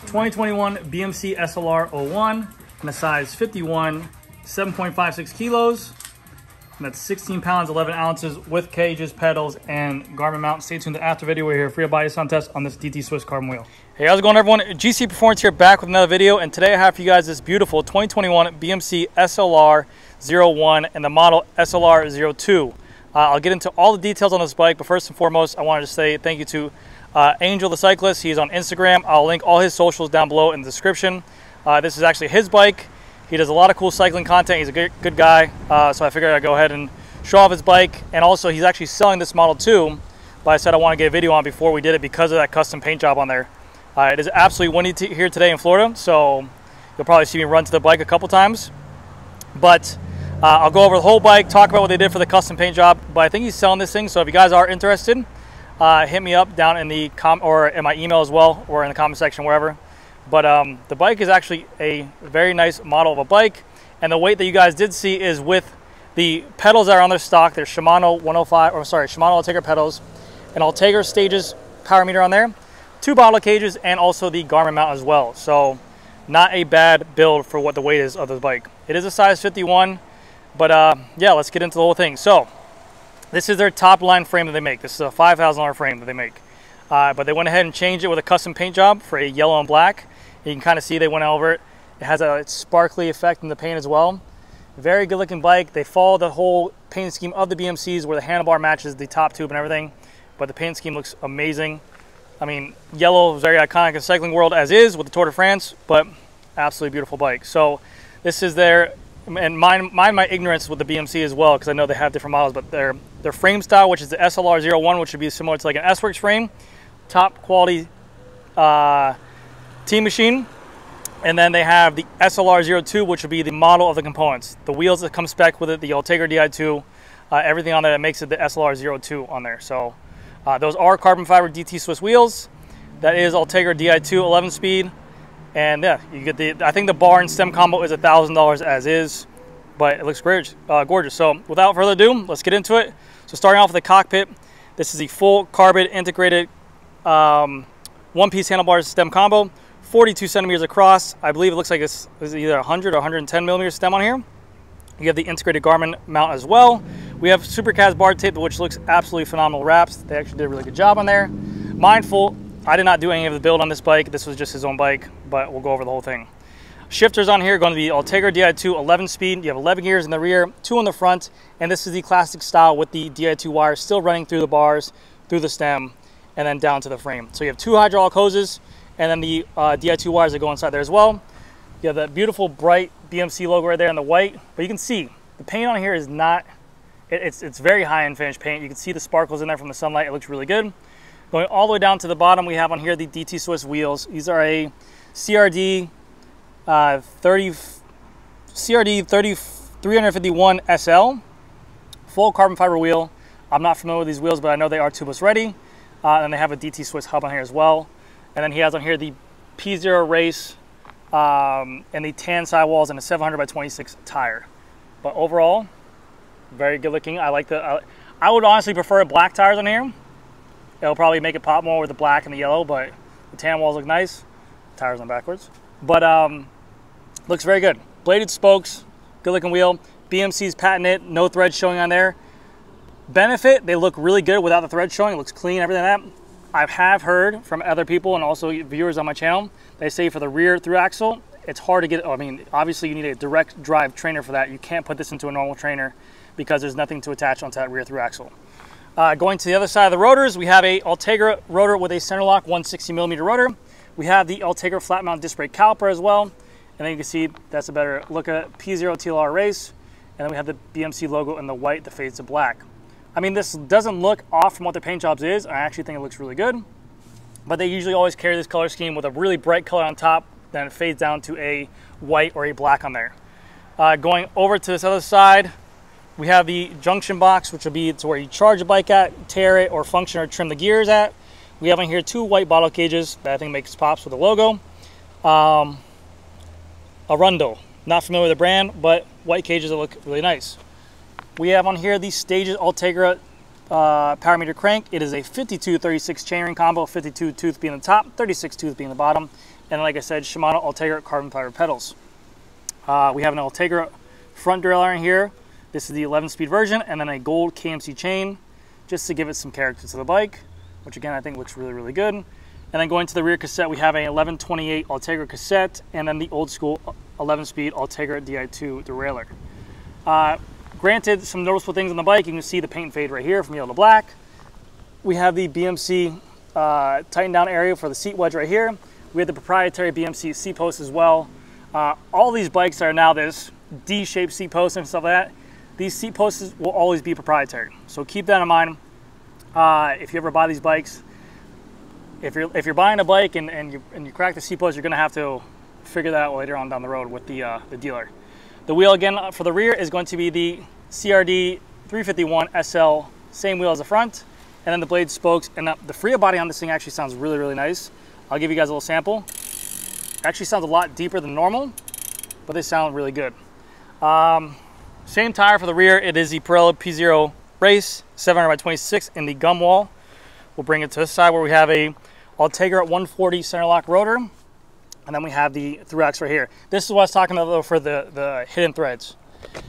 2021 BMC SLR 01 in a size 51, 7.56 kilos. And that's 16 pounds, 11 ounces with cages, pedals, and Garmin mount. Stay tuned to after video. We're here for your body sound test on this DT Swiss carbon wheel. Hey, how's it going, everyone? GC Performance here, back with another video. And today I have for you guys this beautiful 2021 BMC SLR 01 and the model SLR 02. I'll get into all the details on this bike, but first and foremost, I wanted to say thank you to Angel the Cyclist. He's on Instagram. I'll link all his socials down below in the description. This is actually his bike. He does a lot of cool cycling content. He's a good guy, so I figured I'd go ahead and show off his bike. And also, he's actually selling this model too, but I said I want to get a video on before we did it because of that custom paint job on there. It is absolutely windy here today in Florida, so you'll probably see me run to the bike a couple times. But I'll go over the whole bike, talk about what they did for the custom paint job. But I think he's selling this thing, so if you guys are interested, hit me up down in the or in my email as well, or in the comment section, wherever. But the bike is actually a very nice model of a bike, and the weight that you guys did see is with the pedals that are on their stock. They're Shimano Shimano Ultegra pedals, and Ultegra Stages power meter on there, 2 bottle cages, and also the Garmin mount as well. So not a bad build for what the weight is of the bike. It is a size 51. But yeah, let's get into the whole thing. So this is their top line frame that they make. This is a $5,000 frame that they make. But they went ahead and changed it with a custom paint job for a yellow and black. You can kind of see they went over it. It has a sparkly effect in the paint as well. Very good looking bike. They follow the whole paint scheme of the BMCs where the handlebar matches the top tube and everything. But the paint scheme looks amazing. I mean, yellow is very iconic in the cycling world as is with the Tour de France, but absolutely beautiful bike. So this is their, and mind my ignorance with the BMC as well, because I know they have different models, but their frame style, which is the SLR 01, which would be similar to like an S-Works frame, top quality T-machine. And then they have the SLR 02, which would be the model of the components. The wheels that come spec with it, the Ultegra Di2, everything on there that makes it the SLR 02 on there. So those are carbon fiber DT Swiss wheels. That is Ultegra Di2 11-speed. And yeah, you get the, I think the bar and stem combo is $1,000 as is, but it looks great, gorgeous. So without further ado, let's get into it. So starting off with the cockpit, this is the full carbon integrated one-piece handlebars stem combo, 42 centimeters across. I believe it looks like it's either 100 or 110 millimeter stem on here. You have the integrated Garmin mount as well. We have Supercast bar tape, which looks absolutely phenomenal wraps. They actually did a really good job on there. Mindful, I did not do any of the build on this bike. This was just his own bike, but we'll go over the whole thing. Shifters on here are going to be Ultegra Di2 11-speed. You have 11 gears in the rear, 2 in the front, and this is the classic style with the Di2 wires still running through the bars, through the stem, and then down to the frame. So you have 2 hydraulic hoses, and then the Di2 wires that go inside there as well. You have that beautiful bright BMC logo right there in the white, but you can see the paint on here is not, it's very high-end finished paint. You can see the sparkles in there from the sunlight. It looks really good. Going all the way down to the bottom, we have on here the DT Swiss wheels. These are a CRD 351 SL, full carbon fiber wheel. I'm not familiar with these wheels, but I know they are tubeless ready. And they have a DT Swiss hub on here as well. And then he has on here the P0 Race and the tan sidewalls and a 700 by 26 tire. But overall, very good looking. I like the, I would honestly prefer black tires on here. It'll probably make it pop more with the black and the yellow, but the tan walls look nice. Tires on backwards. But looks very good. Bladed spokes, good looking wheel. BMC's patented, no thread showing on there. Benefit, they look really good without the thread showing. It looks clean, everything like that. I have heard from other people and also viewers on my channel, they say for the rear through axle, it's hard to get, I mean, obviously you need a direct drive trainer for that. You can't put this into a normal trainer because there's nothing to attach onto that rear through axle. Going to the other side of the rotors, we have a Ultegra rotor with a center lock 160 millimeter rotor. We have the Ultegra flat mount disc brake caliper as well. And then you can see that's a better look at P0 TLR Race. And then we have the BMC logo in the white that fades to black. I mean, this doesn't look off from what the paint jobs is. I actually think it looks really good. But they usually always carry this color scheme with a really bright color on top, then it fades down to a white or a black on there. Going over to this other side, we have the junction box, which will be to where you charge a bike at, tear it, or function or trim the gears at. We have on here 2 white bottle cages that I think makes pops with the logo. Arundo, not familiar with the brand, but white cages that look really nice. We have on here the Stages Ultegra power meter crank. It is a 52-36 chainring combo, 52 tooth being the top, 36 tooth being the bottom. And like I said, Shimano Ultegra carbon fiber pedals. We have an Ultegra front derailleur in here. This is the 11-speed version, and then a gold KMC chain, just to give it some character to the bike, which again, I think looks really, really good. And then going to the rear cassette, we have a 1128 Ultegra cassette, and then the old school 11-speed Ultegra Di2 derailleur. Granted, some noticeable things on the bike. You can see the paint fade right here from yellow to black. We have the BMC tighten down area for the seat wedge right here. We have the proprietary BMC seat post as well. All these bikes are now this D-shaped seat post and stuff like that. These seat posts will always be proprietary, so keep that in mind. If you ever buy these bikes, if you're buying a bike and you crack the seat post, you're gonna have to figure that out later on down the road with the dealer. The wheel again for the rear is going to be the CRD 351 SL, same wheel as the front, and then the blade spokes. And the Fria body on this thing actually sounds really, really nice. I'll give you guys a little sample. It actually sounds a lot deeper than normal, but they sound really good. Same tire for the rear. It is the Pirelli P0 Race 700 by 26 in the gum wall. We'll bring it to this side where we have a Ultegra 140 center lock rotor, and then we have the through axle right here. This is what I was talking about though for the hidden threads.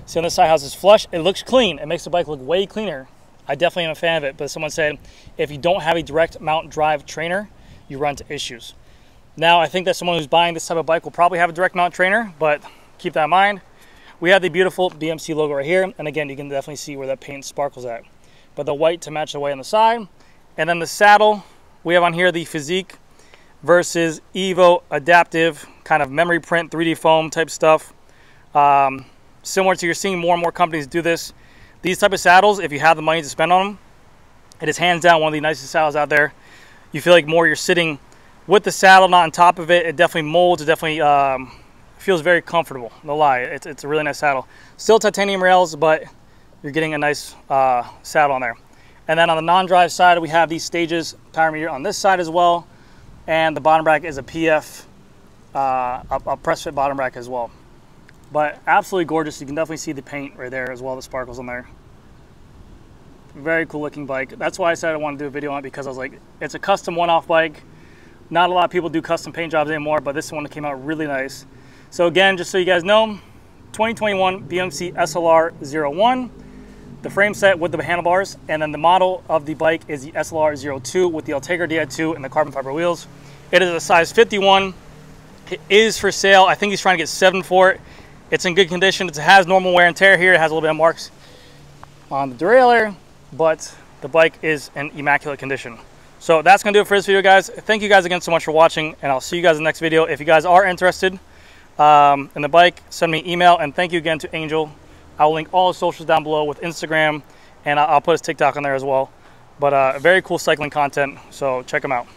See on this side how this flush, it looks clean. It makes the bike look way cleaner. I definitely am a fan of it, but someone said if you don't have a direct mount drive trainer, you run into issues. Now I think that someone who's buying this type of bike will probably have a direct mount trainer, but keep that in mind. We have the beautiful BMC logo right here, and again, you can definitely see where that paint sparkles at. But the white to match the white on the side. And then the saddle, we have on here the Physique versus Evo adaptive, kind of memory print, 3D foam type stuff. Similar to, you're seeing more and more companies do this. These type of saddles, if you have the money to spend on them, it is hands down one of the nicest saddles out there. You feel like more you're sitting with the saddle, not on top of it. It definitely molds, it definitely feels very comfortable, no lie. It's a really nice saddle. Still titanium rails, but you're getting a nice saddle on there. And then on the non-drive side, we have these Stages power meter on this side as well. And the bottom bracket is a PF, a press fit bottom bracket as well. But absolutely gorgeous. You can definitely see the paint right there as well, the sparkles on there. Very cool looking bike. That's why I said I wanted to do a video on it, because I was like, it's a custom one-off bike. Not a lot of people do custom paint jobs anymore, but this one came out really nice. So again, just so you guys know, 2021 BMC SLR01, the frame set with the handlebars, and then the model of the bike is the SLR02 with the Ultegra Di2 and the carbon fiber wheels. It is a size 51. It is for sale. I think he's trying to get 7 for it. It's in good condition. It has normal wear and tear here. It has a little bit of marks on the derailleur, but the bike is in immaculate condition. So that's going to do it for this video, guys. Thank you guys again so much for watching, and I'll see you guys in the next video. If you guys are interested in the bike, send me an email, and thank you again to Angel. I will link all his socials down below with Instagram, and I'll put his TikTok on there as well. But very cool cycling content, so check him out.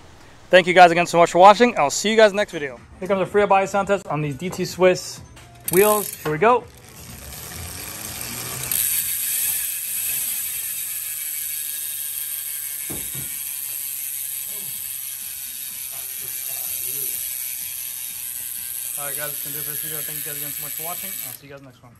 Thank you guys again so much for watching, and I'll see you guys in the next video. Here comes a Fria body sound test on these DT Swiss wheels. Here we go. Alright guys, that's going to do it for this video. Thank you guys again so much for watching. I'll see you guys next one.